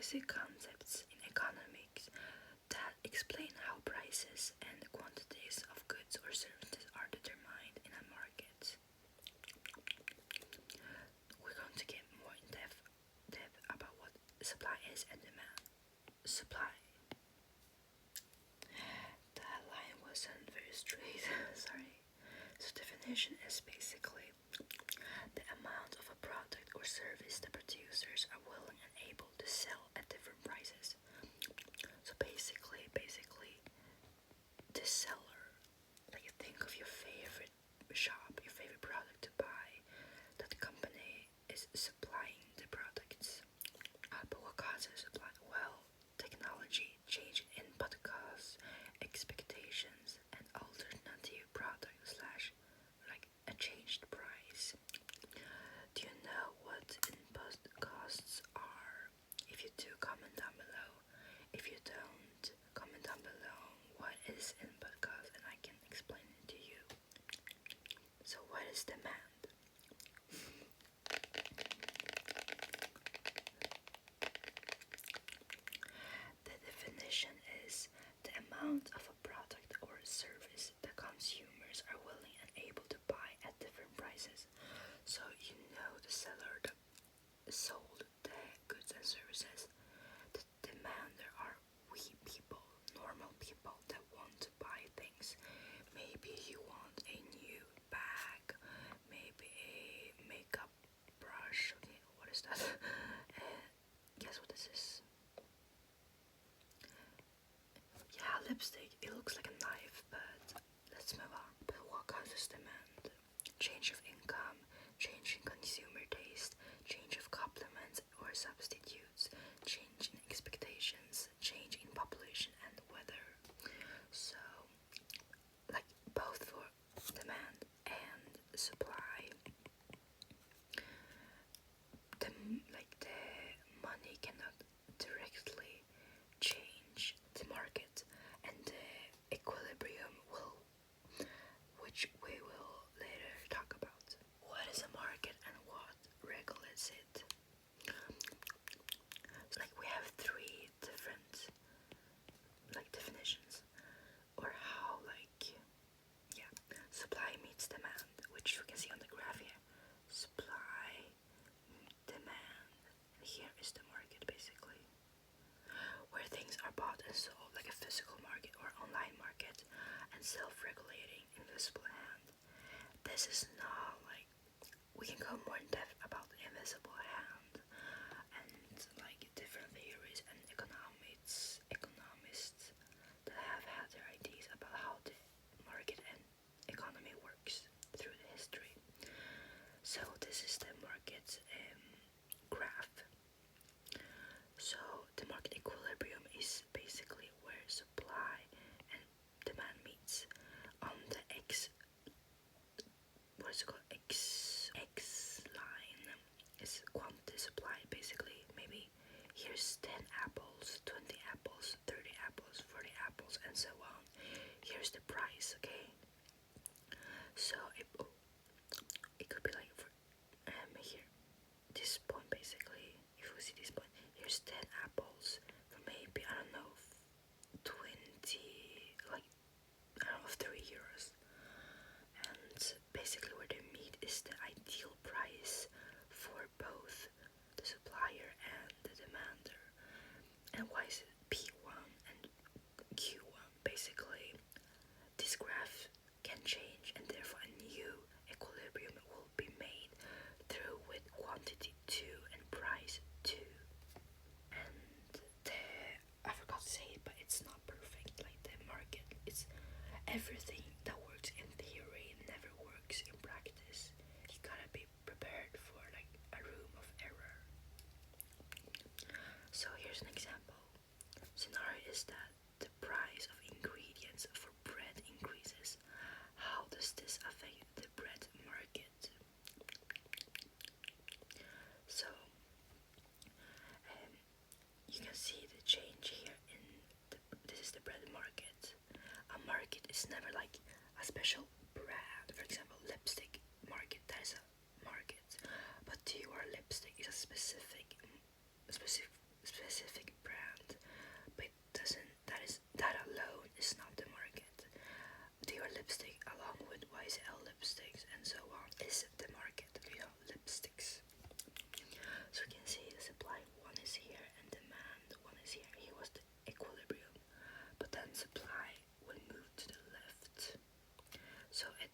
basic concepts in economics that explain how prices and quantities of goods or services are determined in a market. We're going to get more in depth about what supply is and demand. Supply. That line wasn't very straight, sorry. So definition is basically the amount of a product or service the producers are willing and able to sell at different prices. So basically, the seller, like you think of your favorite shop, your favorite product to buy, that company is supplying the products. But what causes supply? Well, technology, change in input costs, expectations, and alternative product slash like a changed price. Do you know what input costs are? If you do, comment down below. If you don't, comment down below what is input cost and I can explain it to you. So what is demand? The definition is the amount of a product or service that consumers are willing and able to buy at different prices. So you know the seller that sold the goods and services. The demander are we people, normal people that want to buy things. Maybe you want a new bag, maybe a makeup brush. Okay, what is that? Guess what this is? Yeah, lipstick. It looks like a knife, but let's move on. But what causes demand? Change of income, change in consumer taste, change of complements or substitutes, change in expectations, change in population and weather. So, like both for demand and supply, the money cannot directly change the market, and the equilibrium will, which we will later talk about. What is a market and what regulates it? Like we have three different definitions, or how supply meets demand, which you can see on the graph here. Supply, demand, and here is the market basically, where things are bought and sold, like a physical market or online market, and self-regulating invisible hand. This is not like, we can go more in depth about the invisible hand and like different theories and economists that have had their ideas about how the market and economy works through the history. So this is the market graph. So the market equilibrium is basically where supply and demand meets. On the x, what is it called? X line is quantity supply basically. Maybe here's 10 apples, 20 apples, 30 apples, 40 apples, and so on. Here's the price, okay? So it could be like for here, this point basically. If you see this point, here's 10 apples for maybe, I don't know, 20, like I don't know, 3 euros. And basically where they meet is the ideal price for both the supplier and the demander. And why is it P1 and Q1? Basically, this graph can change, and therefore a new equilibrium will be made through with quantity 2 and price 2. And I forgot to say it, but it's not perfect. Like the market, it's everything that works in theory never works in practice. You gotta be prepared for like a room of error. So here's an example. Scenario is that the price of ingredients for bread increases. How does this affect the bread market? So you can see the change here in this is the bread market. A market is never like a special brand. For example, lipstick market, that is a market. But your lipstick is a specific specific brand, but doesn't that alone is not the market. Dior lipstick along with YSL lipsticks and so on is the market. Lipsticks. So you can see the supply one is here and demand one is here. Here was the equilibrium, but then supply will move to the left. So a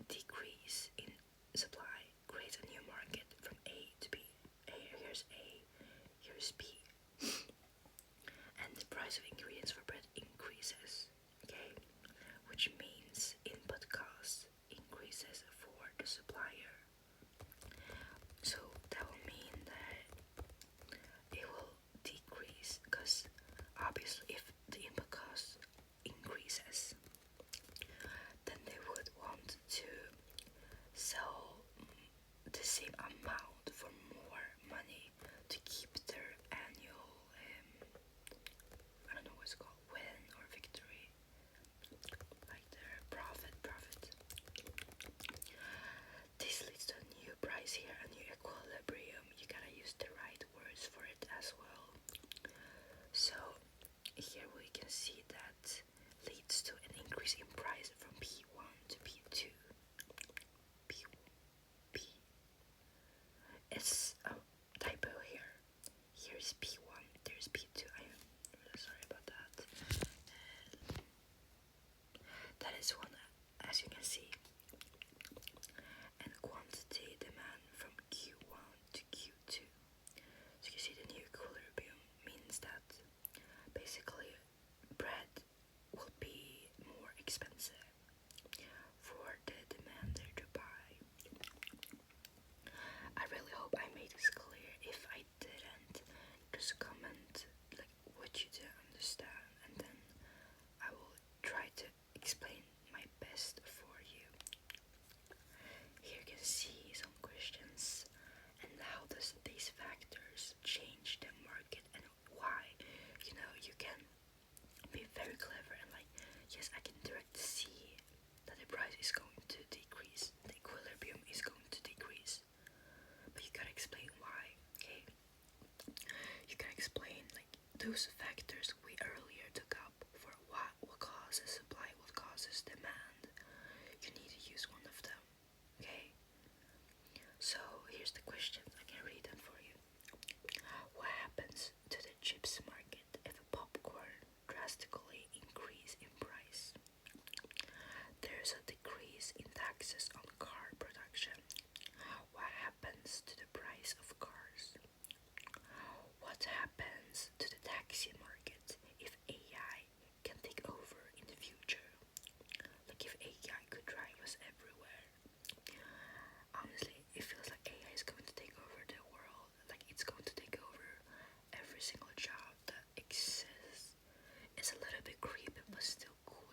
decrease in supply creates a new market from A to B. Here's A, here's B. And the price of ingredients for bread increases, okay? Which means input costs increases for the supplier. So that will mean that it will decrease, because obviously if the input cost increases, then they would want to sell the same amount for more money to keep their annual I don't know what's called, win or victory, like their profit. This leads to a new price here, a new equilibrium. You gotta use the right words for it as well. So here we can see that leads to an increase in price from P1 to P2. It's a typo here. Here's P1, there's P2. I am really sorry about that. That is one, as you can see. And quantity demand from Q1 to Q2. So you see the new equilibrium means that basically bread will be more expensive for the demander to buy. I really hope I made this clear. If I didn't, just comment like what you didn't understand, and then I will try to explain my best for you. Here you can see some questions and how does these factors change the market and why. You can be very clever and like, yes, I can directly see that the price is going to decrease, the equilibrium is going to decrease, but you gotta explain why, okay? You gotta explain like those factors we earlier took up for what causes supply, what causes demand. You need to use one of them, okay? So here's the questions. I can read them for you. What happens to the chips market if popcorn drastically increase in price? There's a decrease in taxes on car production. What happens to the price of cars? What happens to the taxi market if AI can take over in the future? Like if AI could drive us everywhere. Honestly, it feels like AI is going to take over the world. Like it's going to take over every single job that exists. It's a little bit creepy, but still cool,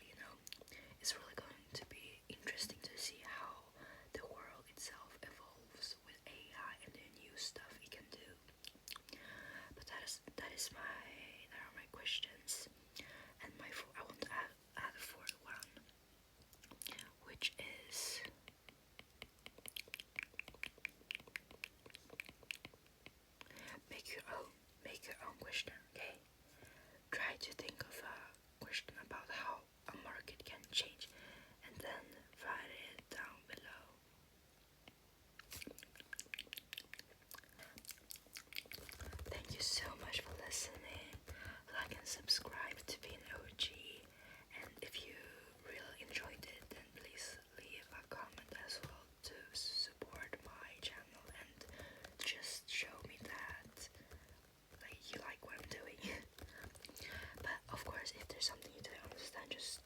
It's really going to be interesting to see how the world itself evolves with AI and the new stuff it can do. But that are my questions, and I want to add a fourth one, which is make your own question, okay? Try to think of a question about how a market can change and then write it down below. Thank you so much for listening. Like and subscribe to be an OG, and if you really enjoyed it, then please leave a comment as well to support my channel and just show me that like you like what I'm doing. But of course, if there's something you don't understand, just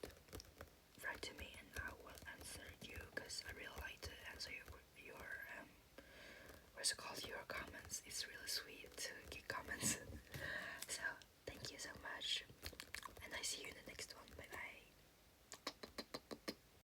write to me and I will answer you, because I really like to answer your what's it called, your comments. It's really sweet to get comments.